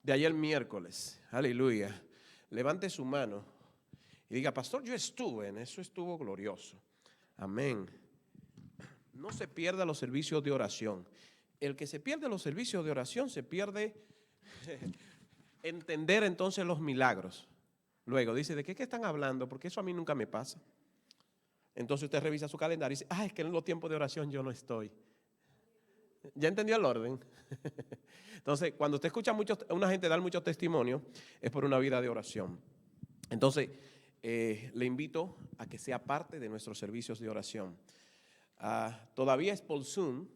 de ayer miércoles, aleluya, levante su mano y diga: pastor, yo estuve en eso, estuvo glorioso. Amén. No se pierda los servicios de oración. El que se pierde los servicios de oración se pierde entender entonces los milagros. Luego dice: ¿de qué están hablando? Porque eso a mí nunca me pasa. Entonces usted revisa su calendario y dice: es que en los tiempos de oración yo no estoy. ¿Ya entendió el orden? Entonces, cuando usted escucha a una gente dar mucho testimonio, es por una vida de oración. Entonces, le invito a que sea parte de nuestros servicios de oración. Todavía es por Zoom,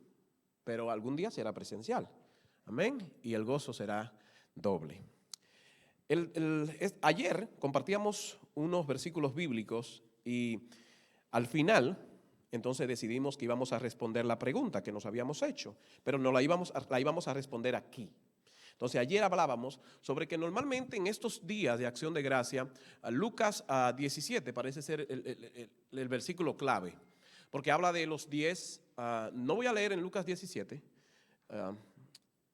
pero algún día será presencial. Amén. Y el gozo será doble. Ayer compartíamos unos versículos bíblicos y al final, entonces decidimos que íbamos a responder la pregunta que nos habíamos hecho, pero no la íbamos a responder aquí. Entonces ayer hablábamos sobre que normalmente en estos días de acción de gracia, Lucas 17 parece ser el versículo clave, porque habla de los 10, no voy a leer en Lucas 17,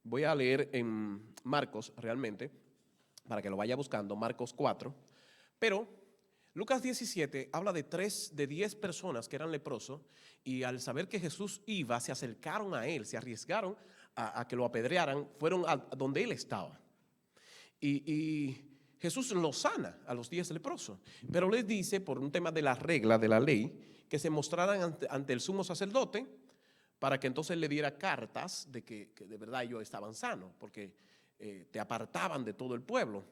voy a leer en Marcos realmente, para que lo vaya buscando, Marcos 4, pero Lucas 17 habla de 10 personas que eran leprosos y al saber que Jesús iba, se acercaron a él, se arriesgaron a que lo apedrearan, fueron a donde él estaba. Y Jesús los sana a los 10 leprosos, pero les dice, por un tema de la regla, de la ley, que se mostraran ante el sumo sacerdote para que entonces le diera cartas de que de verdad ellos estaban sanos, porque te apartaban de todo el pueblo.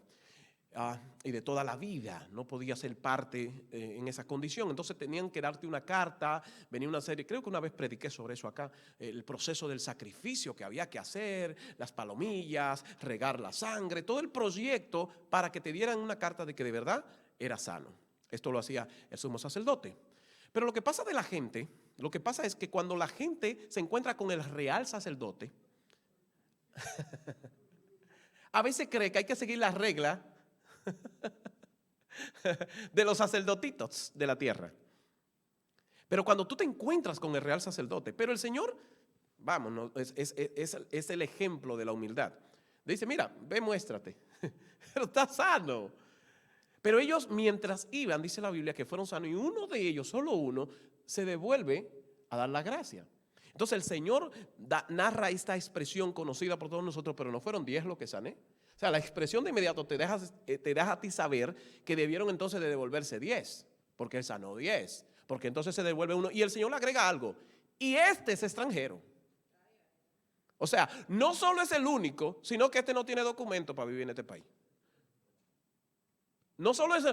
Y de toda la vida, no podía ser parte en esa condición. Entonces tenían que darte una carta, venía una serie, creo que una vez prediqué sobre eso acá, el proceso del sacrificio que había que hacer, las palomillas, regar la sangre, todo el proyecto para que te dieran una carta de que de verdad era sano. Esto lo hacía el sumo sacerdote. Pero lo que pasa de la gente, lo que pasa es que cuando la gente se encuentra con el real sacerdote, a veces cree que hay que seguir las reglas de los sacerdotitos de la tierra. Pero cuando tú te encuentras con el real sacerdote, pero el Señor, vamos, es el ejemplo de la humildad. Dice: mira, ve, muéstrate, pero está sano. Pero ellos, mientras iban, dice la Biblia, que fueron sanos, y uno de ellos, solo uno, se devuelve a dar la gracia. Entonces el Señor narra esta expresión conocida por todos nosotros: pero no fueron 10 los que sané. O sea, la expresión de inmediato te deja a ti saber que debieron entonces de devolverse 10, porque él sanó 10, porque entonces se devuelve uno, y el Señor le agrega algo: y este es extranjero. O sea, no solo es el único, sino que este no tiene documento para vivir en este país. No solo es,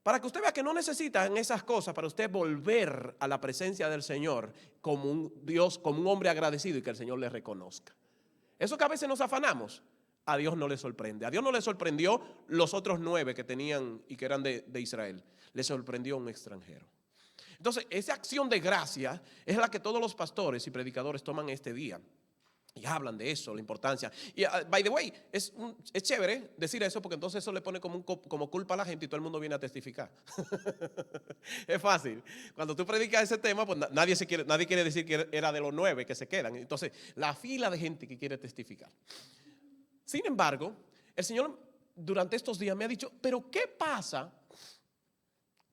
para que usted vea que no necesitan esas cosas para usted volver a la presencia del Señor como un Dios, como un hombre agradecido y que el Señor le reconozca. Eso que a veces nos afanamos, a Dios no le sorprende. A Dios no le sorprendió los otros 9 que tenían y que eran de Israel. Le sorprendió un extranjero. Entonces, esa acción de gracia es la que todos los pastores y predicadores toman este día. Y hablan de eso, la importancia. Y by the way, es chévere decir eso, porque entonces eso le pone como culpa a la gente y todo el mundo viene a testificar. Es fácil. Cuando tú predicas ese tema, pues nadie quiere decir que era de los 9 que se quedan. Entonces, la fila de gente que quiere testificar. Sin embargo, el Señor durante estos días me ha dicho: pero ¿qué pasa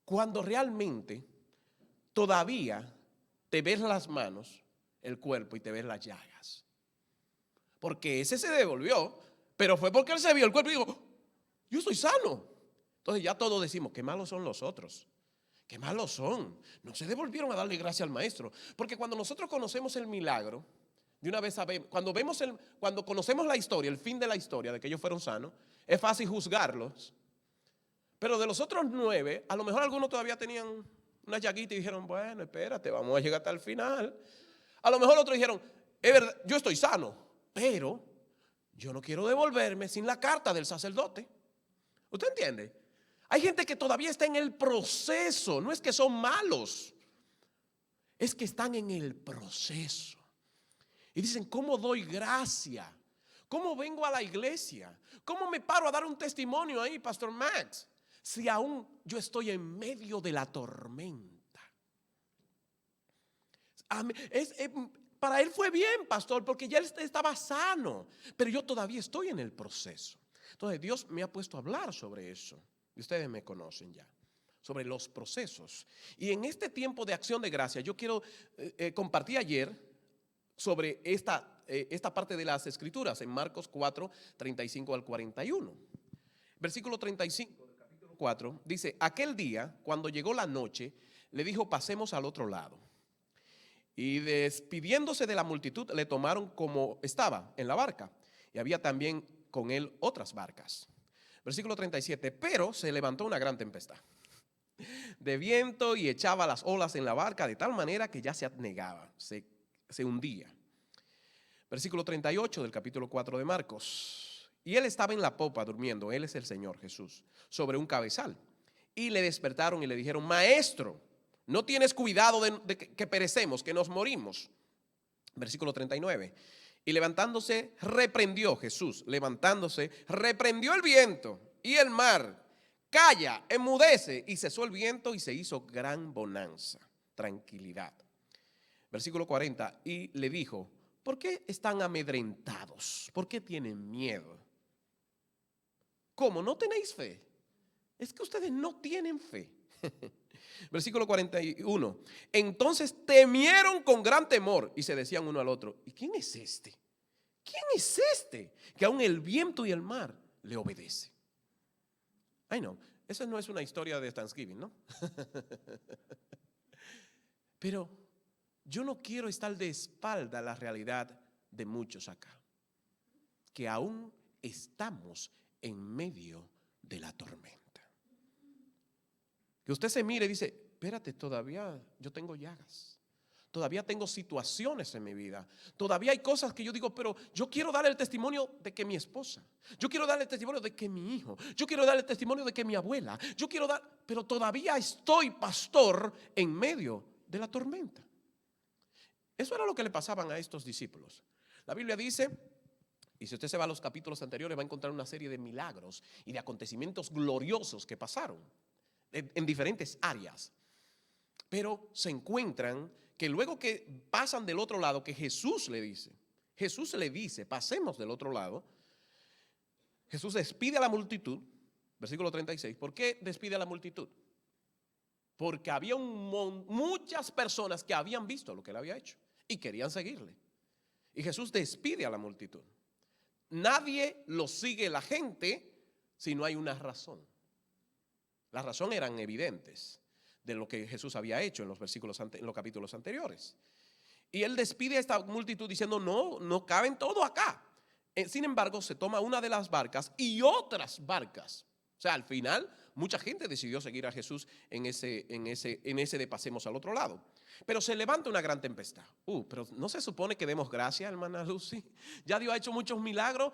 cuando realmente todavía te ves las manos, el cuerpo, y te ves las llagas? Porque ese se devolvió, pero fue porque él se vio el cuerpo y dijo: yo estoy sano. Entonces ya todos decimos: qué malos son los otros, qué malos son, no se devolvieron a darle gracia al maestro. Porque cuando nosotros conocemos el milagro, de una vez sabemos, cuando conocemos la historia, el fin de la historia de que ellos fueron sanos, es fácil juzgarlos. Pero de los otros 9, a lo mejor algunos todavía tenían una llaguita y dijeron: bueno, espérate, vamos a llegar hasta el final. A lo mejor otros dijeron: es verdad, yo estoy sano, pero yo no quiero devolverme sin la carta del sacerdote. ¿Usted entiende? Hay gente que todavía está en el proceso. No es que son malos, es que están en el proceso. Y dicen: ¿cómo doy gracia? ¿Cómo vengo a la iglesia? ¿Cómo me paro a dar un testimonio ahí, Pastor Max, si aún yo estoy en medio de la tormenta? Para él fue bien, pastor, porque ya él estaba sano, pero yo todavía estoy en el proceso. Entonces Dios me ha puesto a hablar sobre eso. Y ustedes me conocen ya, sobre los procesos. Y en este tiempo de acción de gracia, yo quiero compartir ayer sobre esta parte de las escrituras en Marcos 4, 35 al 41. Versículo 35 del capítulo 4 dice: aquel día, cuando llegó la noche, le dijo: pasemos al otro lado. Y despidiéndose de la multitud, le tomaron como estaba en la barca. Y había también con él otras barcas. Versículo 37, pero se levantó una gran tempestad de viento y echaba las olas en la barca de tal manera que ya se anegaba, se hundía. Versículo 38 del capítulo 4 de Marcos. Y él estaba en la popa durmiendo, él es el Señor Jesús, sobre un cabezal. Y le despertaron y le dijeron: maestro, no tienes cuidado de que perecemos, que nos morimos. Versículo 39. Y levantándose, reprendió Jesús, levantándose, reprendió el viento y el mar. Calla, enmudece. Y cesó el viento y se hizo gran bonanza, tranquilidad. Versículo 40. Y le dijo: ¿por qué están amedrentados? ¿Por qué tienen miedo? ¿Cómo? ¿No tenéis fe? Es que ustedes no tienen fe. Versículo 41. Entonces temieron con gran temor y se decían uno al otro: ¿y quién es este? ¿Quién es este que aún el viento y el mar le obedece? Ay, no, esa no es una historia de Thanksgiving, ¿no? Pero yo no quiero estar de espalda a la realidad de muchos acá, que aún estamos en medio de la tormenta. Que usted se mire y dice: espérate, todavía yo tengo llagas, todavía tengo situaciones en mi vida, todavía hay cosas que yo digo, pero yo quiero dar el testimonio de que mi esposa, yo quiero dar el testimonio de que mi hijo, yo quiero dar el testimonio de que mi abuela, yo quiero dar, pero todavía estoy, pastor, en medio de la tormenta. Eso era lo que le pasaban a estos discípulos. La Biblia dice, y si usted se va a los capítulos anteriores, va a encontrar una serie de milagros y de acontecimientos gloriosos que pasaron en diferentes áreas. Pero se encuentran que luego que pasan del otro lado, que Jesús le dice, pasemos del otro lado. Jesús despide a la multitud, versículo 36. ¿Por qué despide a la multitud? Porque había muchas personas que habían visto lo que él había hecho y querían seguirle. Y Jesús despide a la multitud. Nadie lo sigue la gente si no hay una razón. Las razones eran evidentes de lo que Jesús había hecho en los capítulos anteriores. Y él despide a esta multitud diciendo: no caben todos acá. Sin embargo, se toma una de las barcas y otras barcas. O sea, al final, mucha gente decidió seguir a Jesús en ese de pasemos al otro lado. Pero se levanta una gran tempestad. Pero no se supone que demos gracias, hermana Lucy. Ya Dios ha hecho muchos milagros.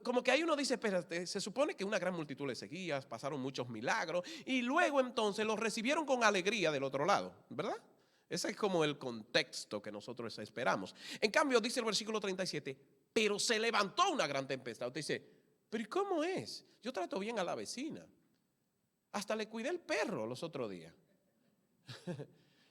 Como que ahí uno dice: espérate, se supone que una gran multitud le seguía, pasaron muchos milagros y luego entonces los recibieron con alegría del otro lado, ¿verdad? Ese es como el contexto que nosotros esperamos. En cambio, dice el versículo 37, pero se levantó una gran tempestad. Usted dice: pero ¿y cómo es? Yo trato bien a la vecina, hasta le cuidé el perro los otros días.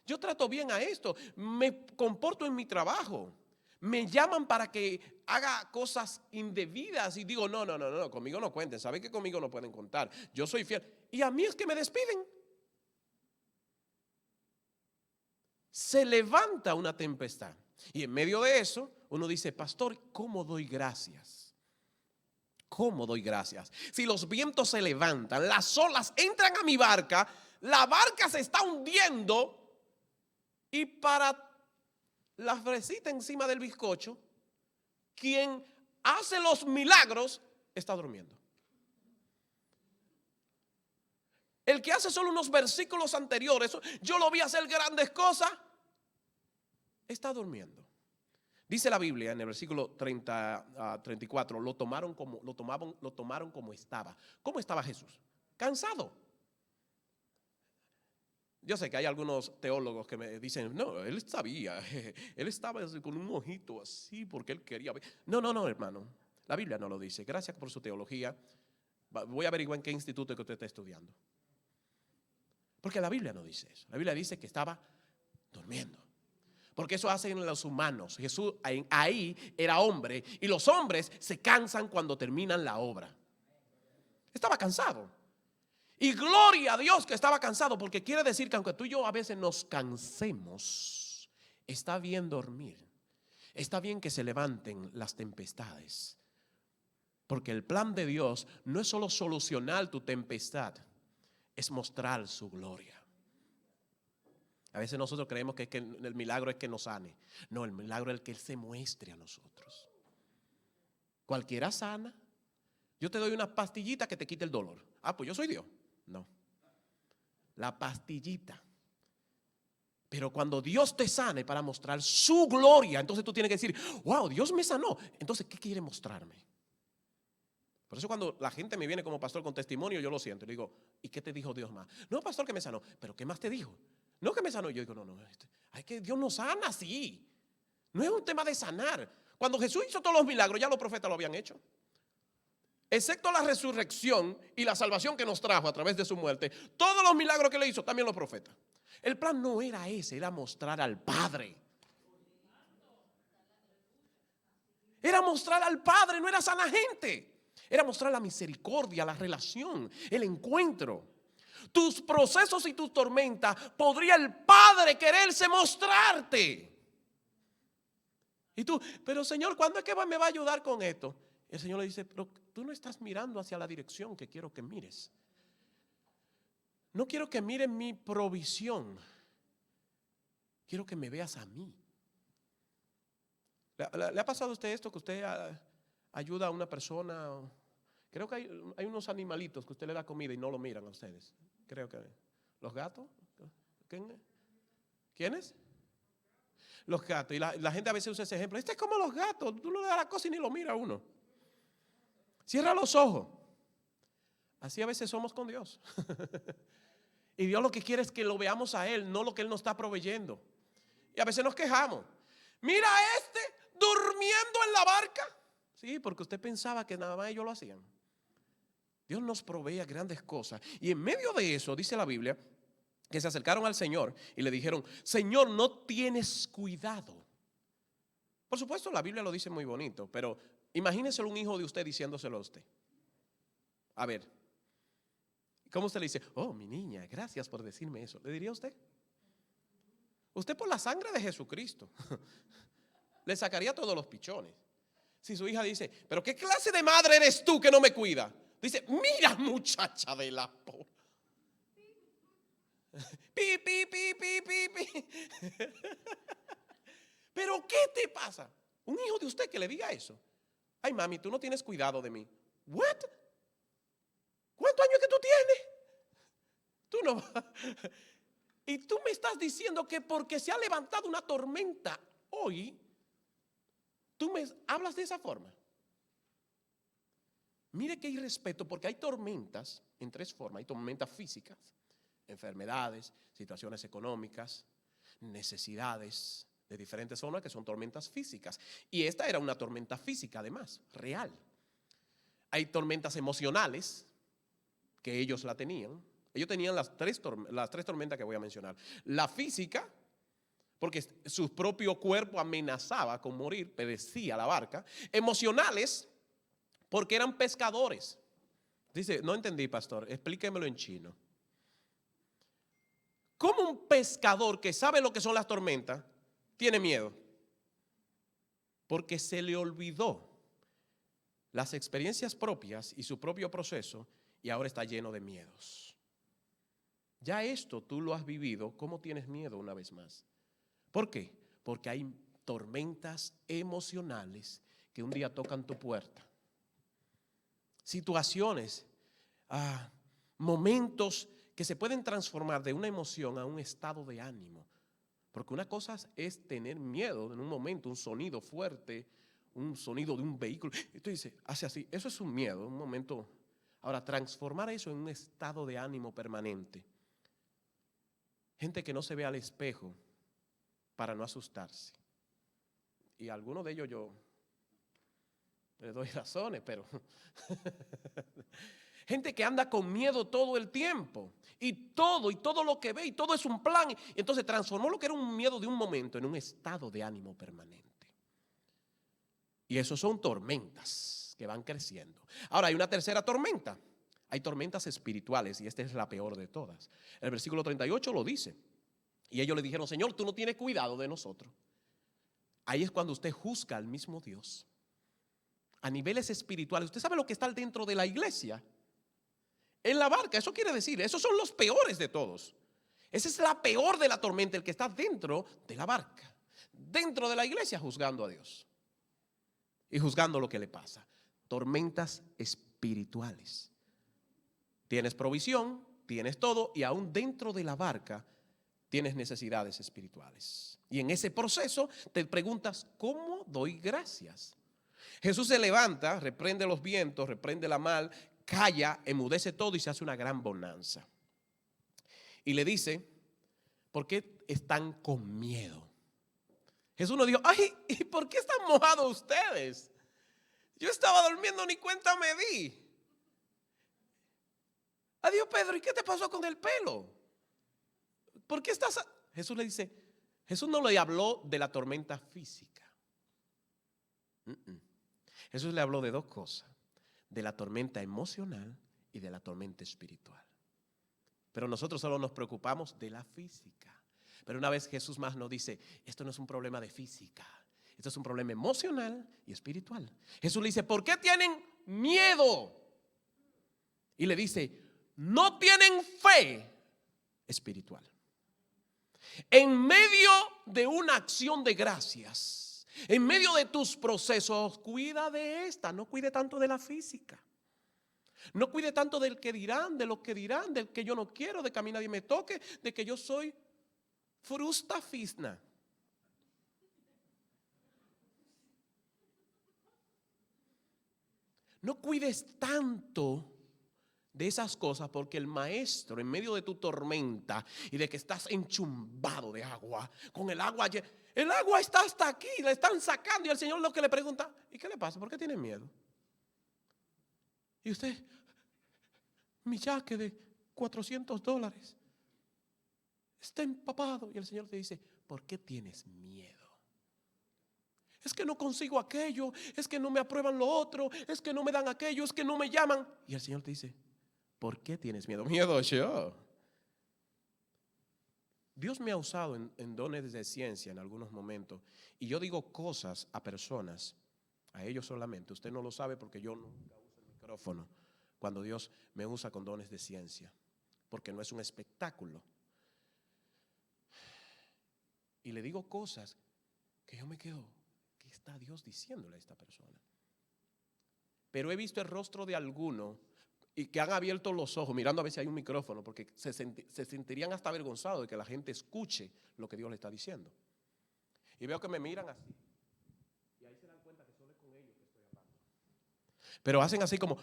Yo trato bien a esto, me comporto en mi trabajo. Me llaman para que haga cosas indebidas y digo: no, conmigo no cuenten, saben que conmigo no pueden contar, yo soy fiel. Y a mí es que me despiden. Se levanta una tempestad y en medio de eso uno dice: pastor, ¿cómo doy gracias? ¿Cómo doy gracias? Si los vientos se levantan, las olas entran a mi barca, la barca se está hundiendo y para la fresita encima del bizcocho, quien hace los milagros está durmiendo. El que hace solo unos versículos anteriores, yo lo vi hacer grandes cosas, está durmiendo. Dice la Biblia en el versículo 34, lo tomaron como estaba. ¿Cómo estaba Jesús? Cansado. Yo sé que hay algunos teólogos que me dicen: no, él sabía, él estaba con un ojito así porque él quería ver. No, hermano, la Biblia no lo dice. Gracias por su teología. Voy a averiguar en qué instituto que usted está estudiando, porque la Biblia no dice eso. La Biblia dice que estaba durmiendo. Porque eso hacen los humanos. Jesús ahí era hombre y los hombres se cansan cuando terminan la obra. Estaba cansado. Y gloria a Dios que estaba cansado, porque quiere decir que aunque tú y yo a veces nos cansemos, está bien dormir. Está bien que se levanten las tempestades. Porque el plan de Dios no es solo solucionar tu tempestad, es mostrar su gloria. A veces nosotros creemos que el milagro es que nos sane. No, el milagro es el que Él se muestre a nosotros. Cualquiera sana. Yo te doy una pastillita que te quite el dolor. Ah, pues yo soy Dios. No. La pastillita. Pero cuando Dios te sane para mostrar su gloria, entonces tú tienes que decir, wow, Dios me sanó. Entonces, ¿qué quiere mostrarme? Por eso cuando la gente me viene como pastor con testimonio, yo lo siento. Le digo, ¿y qué te dijo Dios más? No, pastor, que me sanó. ¿Pero qué más te dijo? No, que me sanó. Yo digo, no. Ay, que Dios no sana así. No es un tema de sanar. Cuando Jesús hizo todos los milagros, ya los profetas lo habían hecho. Excepto la resurrección y la salvación que nos trajo a través de su muerte, todos los milagros que le hizo, también los profetas. El plan no era ese, era mostrar al Padre. Era mostrar al Padre, no era sanar gente. Era mostrar la misericordia, la relación, el encuentro. Tus procesos y tus tormentas, podría el Padre quererse mostrarte. Y tú, pero Señor, ¿cuándo es que me va a ayudar con esto? El Señor le dice, pero tú no estás mirando hacia la dirección que quiero que mires. No quiero que mires mi provisión. Quiero que me veas a mí. ¿Le ha pasado a usted esto? Que usted ayuda a una persona. Creo que hay unos animalitos que usted le da comida y no lo miran a ustedes. Creo que los gatos. ¿Quiénes? Los gatos. Y la gente a veces usa ese ejemplo. Este es como los gatos. Tú no le das la cosa y ni lo mira a uno. Cierra los ojos. Así a veces somos con Dios. Y Dios lo que quiere es que lo veamos a Él, no lo que Él nos está proveyendo. Y a veces nos quejamos. Mira a este durmiendo en la barca. Sí, porque usted pensaba que nada más ellos lo hacían. Dios nos provee grandes cosas. Y en medio de eso, dice la Biblia, que se acercaron al Señor y le dijeron, Señor, no tienes cuidado. Por supuesto, la Biblia lo dice muy bonito, pero imagínese un hijo de usted diciéndoselo a usted. A ver, ¿cómo usted le dice? Oh, mi niña, gracias por decirme eso. ¿Le diría a usted? Usted por la sangre de Jesucristo le sacaría todos los pichones. Si su hija dice, pero ¿qué clase de madre eres tú que no me cuida? Dice, mira muchacha de la po. Pi, pi, pi, pi, pi, pi. Pero ¿qué te pasa? Un hijo de usted que le diga eso. Ay, mami, tú no tienes cuidado de mí. ¿What? ¿Cuántos años que tú tienes? Tú no. Y tú me estás diciendo que porque se ha levantado una tormenta hoy, tú me hablas de esa forma. Mire que hay respeto, porque hay tormentas en tres formas. Hay tormentas físicas, enfermedades, situaciones económicas, necesidades de diferentes formas que son tormentas físicas. Y esta era una tormenta física además, real. Hay tormentas emocionales, que ellos la tenían. Ellos tenían las tres tormentas que voy a mencionar. La física, porque su propio cuerpo amenazaba con morir, perecía la barca. Emocionales, porque eran pescadores. Dice, no entendí, pastor, explíquemelo en chino. ¿Cómo un pescador que sabe lo que son las tormentas tiene miedo? Porque se le olvidó las experiencias propias y su propio proceso y ahora está lleno de miedos. Ya esto tú lo has vivido, ¿cómo tienes miedo una vez más? ¿Por qué? Porque hay tormentas emocionales que un día tocan tu puerta. Situaciones, momentos que se pueden transformar de una emoción a un estado de ánimo. Porque una cosa es tener miedo en un momento, un sonido fuerte, un sonido de un vehículo. Y tú dices, hace así, eso es un miedo, un momento. Ahora, transformar eso en un estado de ánimo permanente. Gente que no se ve al espejo para no asustarse. Y a algunos de ellos yo les doy razones, pero Gente que anda con miedo todo el tiempo. Y todo lo que ve, y todo es un plan. Y entonces transformó lo que era un miedo de un momento en un estado de ánimo permanente. Y eso son tormentas que van creciendo. Ahora hay una tercera tormenta. Hay tormentas espirituales y esta es la peor de todas. El versículo 38 lo dice. Y ellos le dijeron, Señor, tú no tienes cuidado de nosotros. Ahí es cuando usted juzga al mismo Dios. A niveles espirituales. Usted sabe lo que está dentro de la iglesia. En la barca, eso quiere decir, esos son los peores de todos. Esa es la peor de la tormenta, el que está dentro de la barca. Dentro de la iglesia juzgando a Dios. Y juzgando lo que le pasa. Tormentas espirituales. Tienes provisión, tienes todo y aún dentro de la barca tienes necesidades espirituales. Y en ese proceso te preguntas, ¿cómo doy gracias? Jesús se levanta, reprende los vientos, reprende la mar, calla, enmudece todo y se hace una gran bonanza. Y le dice, ¿por qué están con miedo? Jesús nos dijo, ay, ¿y por qué están mojados ustedes? Yo estaba durmiendo, ni cuenta me di. Adiós, Pedro, ¿y qué te pasó con el pelo? ¿Por qué estás? Jesús le dice, Jesús no le habló de la tormenta física. Jesús le habló de dos cosas, de la tormenta emocional y de la tormenta espiritual. Pero nosotros solo nos preocupamos de la física. Pero una vez Jesús más nos dice, esto no es un problema de física, esto es un problema emocional y espiritual. Jesús le dice, ¿por qué tienen miedo? Y le dice, no tienen fe espiritual. En medio de una acción de gracias, en medio de tus procesos, cuida de esta, no cuide tanto de la física. No cuide tanto del que dirán, de lo que dirán, del que yo no quiero, de que a mí nadie me toque, de que yo soy frustafisna. No cuides tanto de esas cosas porque el maestro en medio de tu tormenta y de que estás enchumbado de agua, con el agua está hasta aquí, la están sacando y el Señor lo que le pregunta, ¿y qué le pasa? ¿Por qué tiene miedo? Y usted, mi jaque de $400 está empapado y el Señor te dice, ¿por qué tienes miedo? Es que no consigo aquello, es que no me aprueban lo otro, es que no me dan aquello, es que no me llaman. Y el Señor te dice, ¿por qué tienes miedo? Miedo yo. Dios me ha usado en dones de ciencia en algunos momentos y yo digo cosas a personas, a ellos solamente. Usted no lo sabe porque yo nunca uso el micrófono cuando Dios me usa con dones de ciencia, porque no es un espectáculo. Y le digo cosas que yo me quedo, ¿qué está Dios diciéndole a esta persona? Pero he visto el rostro de alguno y que han abierto los ojos mirando a ver si hay un micrófono, porque se sentirían hasta avergonzados de que la gente escuche lo que Dios le está diciendo. Y veo que me miran así. Y ahí se dan cuenta que solo es con ellos que estoy hablando. Pero hacen así como,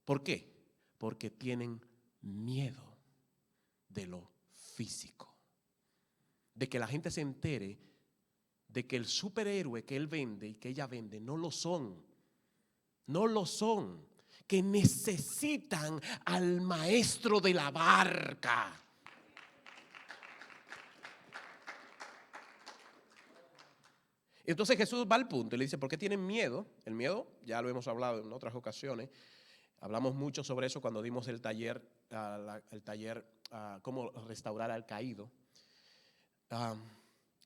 ¿por qué? Porque tienen miedo de lo físico. De que la gente se entere de que el superhéroe que él vende y que ella vende no lo son. No lo son. Que necesitan al maestro de la barca. Entonces Jesús va al punto y le dice, ¿por qué tienen miedo? El miedo, ya lo hemos hablado en otras ocasiones. Hablamos mucho sobre eso cuando dimos el taller, cómo restaurar al caído.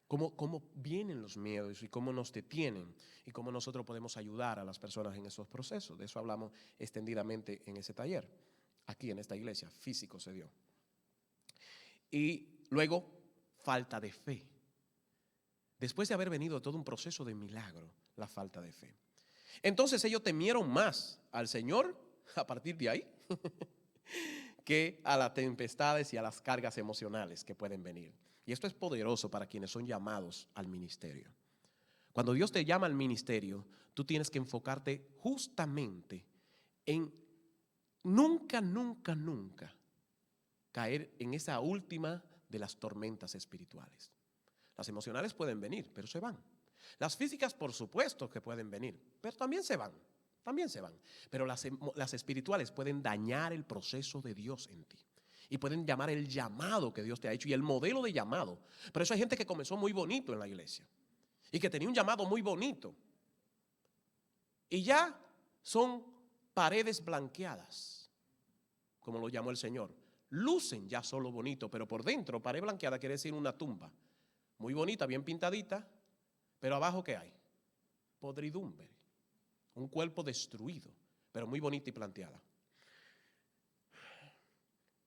Cómo vienen los miedos y cómo nos detienen y cómo nosotros podemos ayudar a las personas en esos procesos. De eso hablamos extendidamente en ese taller, aquí en esta iglesia, físico se dio. Y luego, falta de fe. Después de haber venido todo un proceso de milagro, la falta de fe. Entonces ellos temieron más al Señor a partir de ahí que a las tempestades y a las cargas emocionales que pueden venir. Y esto es poderoso para quienes son llamados al ministerio. Cuando Dios te llama al ministerio, tú tienes que enfocarte justamente en nunca caer en esa última de las tormentas espirituales. Las emocionales pueden venir, pero se van. Las físicas, por supuesto que pueden venir, pero también se van. También se van. Pero las espirituales pueden dañar el proceso de Dios en ti. Y pueden llamar el llamado que Dios te ha hecho y el modelo de llamado. Por eso hay gente que comenzó muy bonito en la iglesia. Y que tenía un llamado muy bonito. Y ya son paredes blanqueadas, como lo llamó el Señor. Lucen ya solo bonito, pero por dentro, pared blanqueada quiere decir una tumba. Muy bonita, bien pintadita, pero abajo ¿qué hay? Podridumbre. Un cuerpo destruido, pero muy bonita y planteada.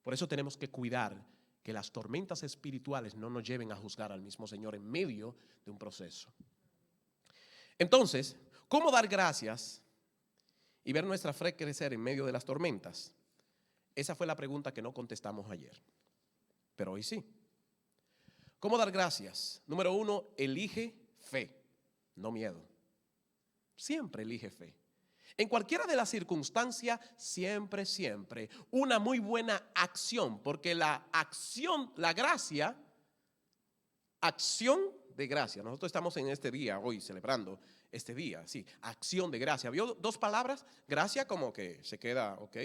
Por eso tenemos que cuidar que las tormentas espirituales no nos lleven a juzgar al mismo Señor en medio de un proceso. Entonces, ¿cómo dar gracias y ver nuestra fe crecer en medio de las tormentas? Esa fue la pregunta que no contestamos ayer, pero hoy sí. ¿Cómo dar gracias? Número 1, elige fe, no miedo. Siempre elige fe. En cualquiera de las circunstancias, siempre, una muy buena acción, porque la acción, la gracia, acción de gracia. Nosotros estamos en este día, hoy celebrando este día, sí, acción de gracia. ¿Vio dos palabras? Gracia como que se queda, ok,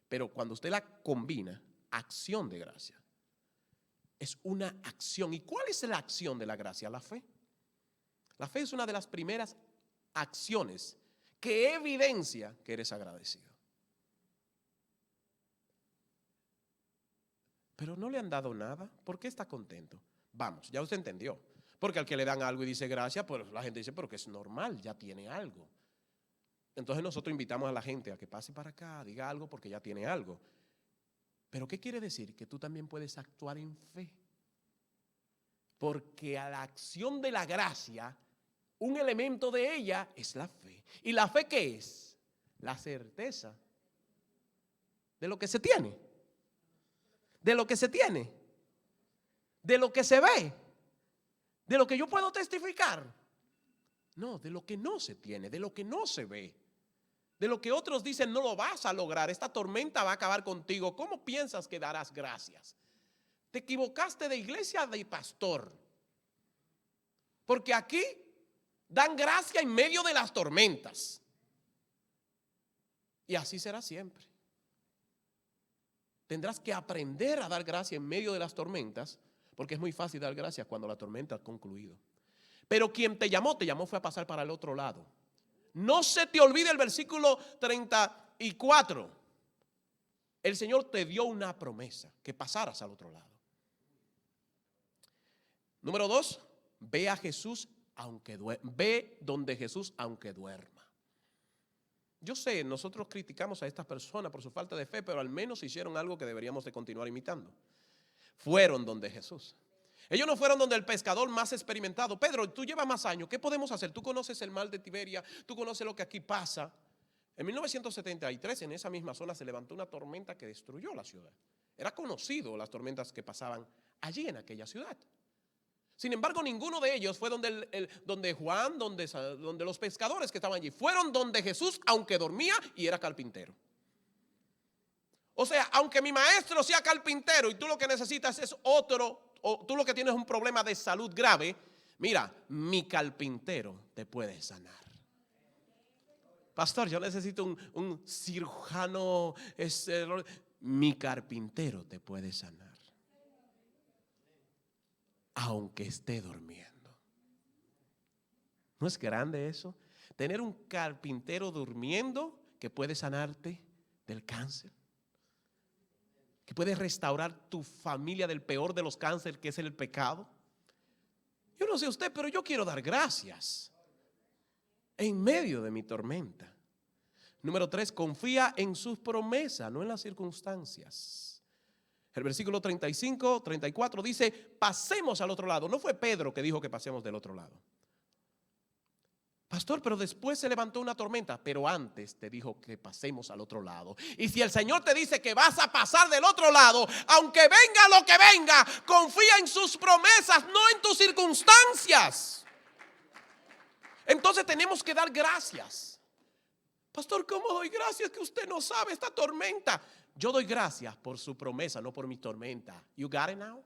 pero cuando usted la combina, acción de gracia, es una acción. ¿Y cuál es la acción de la gracia? La fe. La fe es una de las primeras acciones que evidencia que eres agradecido. Pero no le han dado nada. ¿Por qué está contento? Vamos, ya usted entendió. Porque al que le dan algo y dice gracias, pues la gente dice, pero que es normal, ya tiene algo. Entonces nosotros invitamos a la gente a que pase para acá, diga algo porque ya tiene algo. Pero ¿qué quiere decir? Que tú también puedes actuar en fe. Porque a la acción de la gracia, un elemento de ella es la fe. ¿Y la fe qué es? La certeza de lo que se tiene. De lo que se tiene. De lo que se ve. De lo que yo puedo testificar. No, de lo que no se tiene, de lo que no se ve. De lo que otros dicen no lo vas a lograr, esta tormenta va a acabar contigo. ¿Cómo piensas que darás gracias? Te equivocaste de iglesia, de pastor. Porque aquí dan gracia en medio de las tormentas. Y así será siempre. Tendrás que aprender a dar gracia en medio de las tormentas, porque es muy fácil dar gracias cuando la tormenta ha concluido. Pero quien te llamó fue a pasar para el otro lado. No se te olvide el versículo 34. El Señor te dio una promesa, que pasaras al otro lado. Número 2, ve a Jesús aunque ve donde Jesús aunque duerma. Yo sé, nosotros criticamos a estas personas por su falta de fe, pero al menos hicieron algo que deberíamos de continuar imitando. Fueron donde Jesús. Ellos no fueron donde el pescador más experimentado. Pedro, tú llevas más años, ¿qué podemos hacer? Tú conoces el mar de Tiberia, tú conoces lo que aquí pasa. En 1973, en esa misma zona, se levantó una tormenta que destruyó la ciudad. Era conocido las tormentas que pasaban allí en aquella ciudad. Sin embargo, ninguno de ellos fue donde Juan, donde los pescadores que estaban allí. Fueron donde Jesús, aunque dormía y era carpintero. O sea, aunque mi maestro sea carpintero y tú lo que necesitas es otro, o tú lo que tienes es un problema de salud grave, mira, mi carpintero te puede sanar. Pastor, yo necesito un cirujano, mi carpintero te puede sanar. Aunque esté durmiendo. ¿No es grande eso? Tener un carpintero durmiendo que puede sanarte del cáncer. Que puede restaurar tu familia del peor de los cánceres, que es el pecado. Yo no sé usted, pero yo quiero dar gracias en medio de mi tormenta. Número 3, confía en sus promesas, no en las circunstancias. El versículo 35, 34 dice, pasemos al otro lado. No fue Pedro que dijo que pasemos del otro lado. Pastor, pero después se levantó una tormenta, pero antes te dijo que pasemos al otro lado. Y si el Señor te dice que vas a pasar del otro lado, aunque venga lo que venga, confía en sus promesas, no en tus circunstancias. Entonces tenemos que dar gracias. Pastor, ¿cómo doy gracias que usted no sabe esta tormenta? Yo doy gracias por su promesa, no por mi tormenta. You got it now?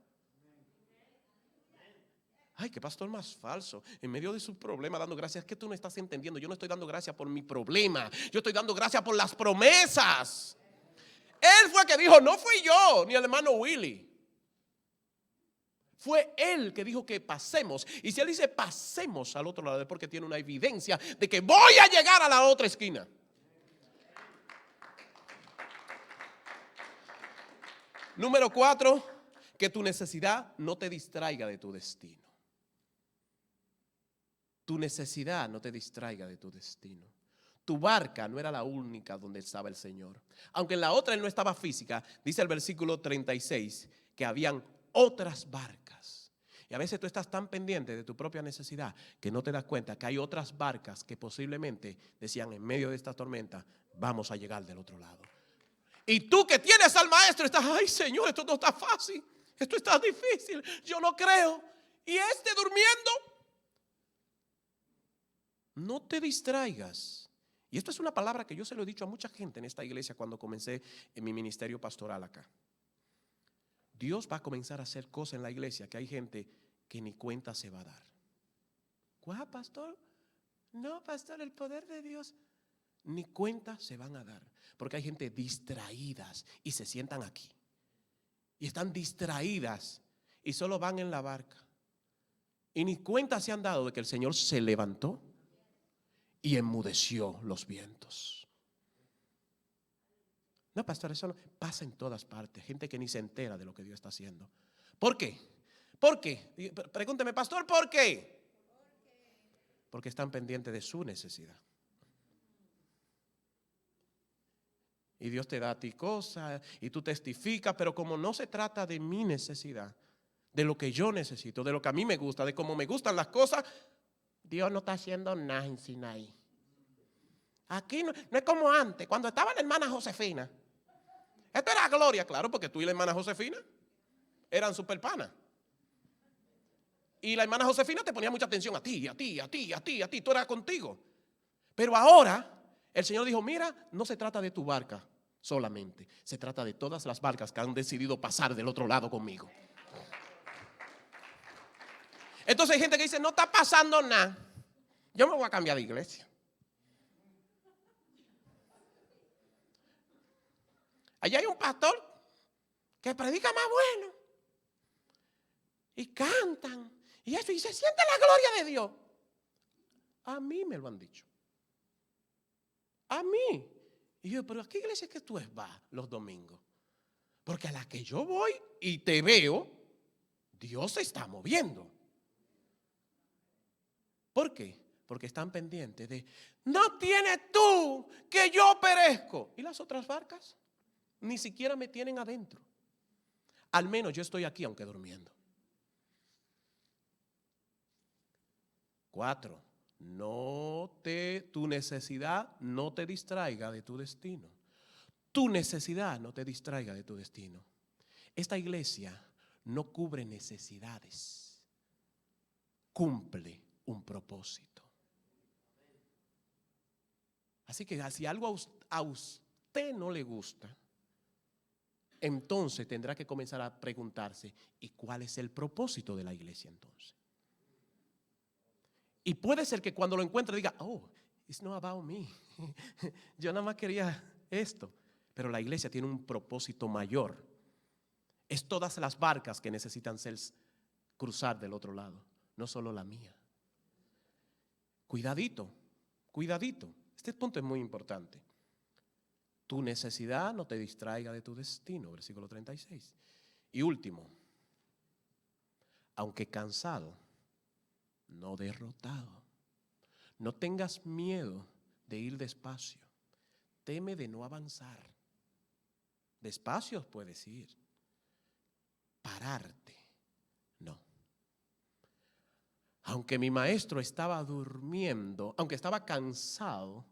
Ay, qué pastor más falso. En medio de su problema dando gracias. Es que tú no estás entendiendo. Yo no estoy dando gracias por mi problema. Yo estoy dando gracias por las promesas. Él fue el que dijo, no fui yo, ni el hermano Willy. Fue él que dijo que pasemos. Y si él dice pasemos al otro lado, es porque tiene una evidencia de que voy a llegar a la otra esquina. Número 4, que tu necesidad no te distraiga de tu destino. Tu necesidad no te distraiga de tu destino. Tu barca no era la única donde estaba el Señor. Aunque en la otra él no estaba física, dice el versículo 36 que habían otras barcas. Y a veces tú estás tan pendiente de tu propia necesidad que no te das cuenta que hay otras barcas que posiblemente decían en medio de esta tormenta, vamos a llegar del otro lado. Y tú que tienes al maestro estás, ay Señor, esto no está fácil, esto está difícil, yo no creo. Y durmiendo. No te distraigas. Y esto es una palabra que yo se lo he dicho a mucha gente en esta iglesia cuando comencé en mi ministerio pastoral acá. Dios va a comenzar a hacer cosas en la iglesia que hay gente que ni cuenta se va a dar. ¿Cuál, pastor? No, pastor, el poder de Dios. Ni cuenta se van a dar. Porque hay gente distraídas y se sientan aquí. Y están distraídas y solo van en la barca. Y ni cuenta se han dado de que el Señor se levantó y enmudeció los vientos. No, pastor, eso no pasa en todas partes. Gente que ni se entera de lo que Dios está haciendo. ¿Por qué? ¿Por qué? Pregúnteme, pastor, ¿por qué? Porque están pendientes de su necesidad. Y Dios te da a ti cosas y tú testificas, pero como no se trata de mi necesidad, de lo que yo necesito, de lo que a mí me gusta, de cómo me gustan las cosas, Dios no está haciendo nada en Sinaí. Aquí no es como antes, cuando estaba la hermana Josefina. Esto era gloria, claro, porque tú y la hermana Josefina eran super panas. Y la hermana Josefina te ponía mucha atención a ti, tú eras contigo. Pero ahora el Señor dijo, mira, no se trata de tu barca solamente, se trata de todas las barcas que han decidido pasar del otro lado conmigo. Entonces hay gente que dice, no está pasando nada, yo me voy a cambiar de iglesia. Allá hay un pastor que predica más bueno y cantan y eso, y se siente la gloria de Dios. A mí me lo han dicho. A mí. Y yo, pero ¿a qué iglesia es que tú vas los domingos? Porque a la que yo voy y te veo, Dios se está moviendo. ¿Por qué? Porque están pendientes de, no tienes tú que yo perezco. ¿Y las otras barcas? Ni siquiera me tienen adentro. Al menos yo estoy aquí aunque durmiendo. 4. Tu necesidad no te distraiga de tu destino. Tu necesidad no te distraiga de tu destino. Esta iglesia no cubre necesidades, cumple un propósito. Así que si algo a usted no le gusta, entonces tendrá que comenzar a preguntarse, ¿y cuál es el propósito de la iglesia entonces? Y puede ser que cuando lo encuentre diga, oh, it's not about me. Yo nada más quería esto. Pero la iglesia tiene un propósito mayor. Es todas las barcas que necesitan cruzar del otro lado, no solo la mía. Cuidadito, cuidadito. Este punto es muy importante. Tu necesidad no te distraiga de tu destino, versículo 36. Y último, aunque cansado, no derrotado. No tengas miedo de ir despacio. Teme de no avanzar. Despacio puedes ir. Pararte, no. Aunque mi maestro estaba durmiendo, aunque estaba cansado,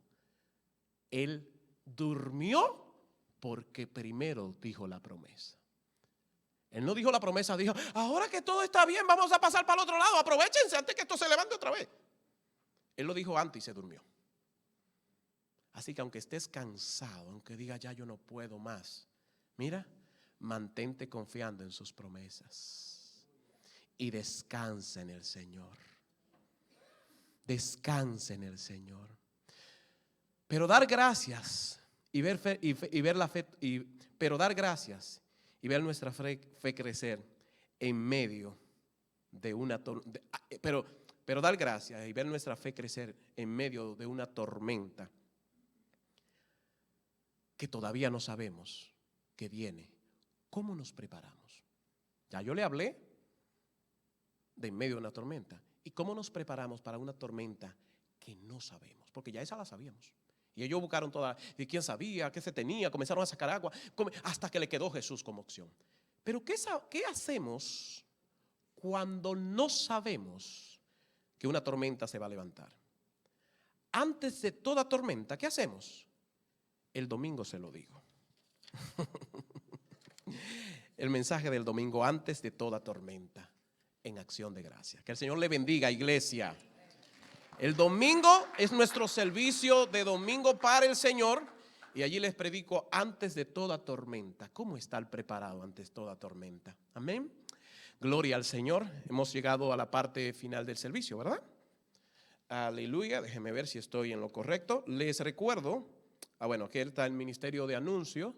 él durmió porque primero dijo la promesa. Él no dijo la promesa, dijo, ahora que todo está bien, vamos a pasar para el otro lado, aprovechense antes que esto se levante otra vez. Él lo dijo antes y se durmió. Así que aunque estés cansado, aunque digas ya yo no puedo más, mira, mantente confiando en sus promesas. y descansa en el Señor. Descansa en el Señor. Pero dar gracias y ver fe, y ver la fe, pero dar gracias y ver nuestra fe crecer en medio de una pero dar gracias y ver nuestra fe crecer en medio de una tormenta que todavía no sabemos que viene. ¿Cómo nos preparamos? Ya yo le hablé de en medio de una tormenta. ¿Y cómo nos preparamos para una tormenta que no sabemos? Porque ya esa la sabíamos. Y ellos buscaron toda, y quién sabía, qué se tenía, comenzaron a sacar agua, hasta que le quedó Jesús como opción. Pero ¿qué hacemos cuando no sabemos que una tormenta se va a levantar? Antes de toda tormenta, ¿qué hacemos? El domingo se lo digo. El mensaje del domingo, antes de toda tormenta, en acción de gracias. Que el Señor le bendiga, iglesia. El domingo es nuestro servicio de domingo para el Señor y allí les predico antes de toda tormenta. ¿Cómo estar preparado antes de toda tormenta? Amén. Gloria al Señor. Hemos llegado a la parte final del servicio, ¿verdad? Aleluya. Déjenme ver si estoy en lo correcto. Les recuerdo, bueno, aquí está el ministerio de anuncio.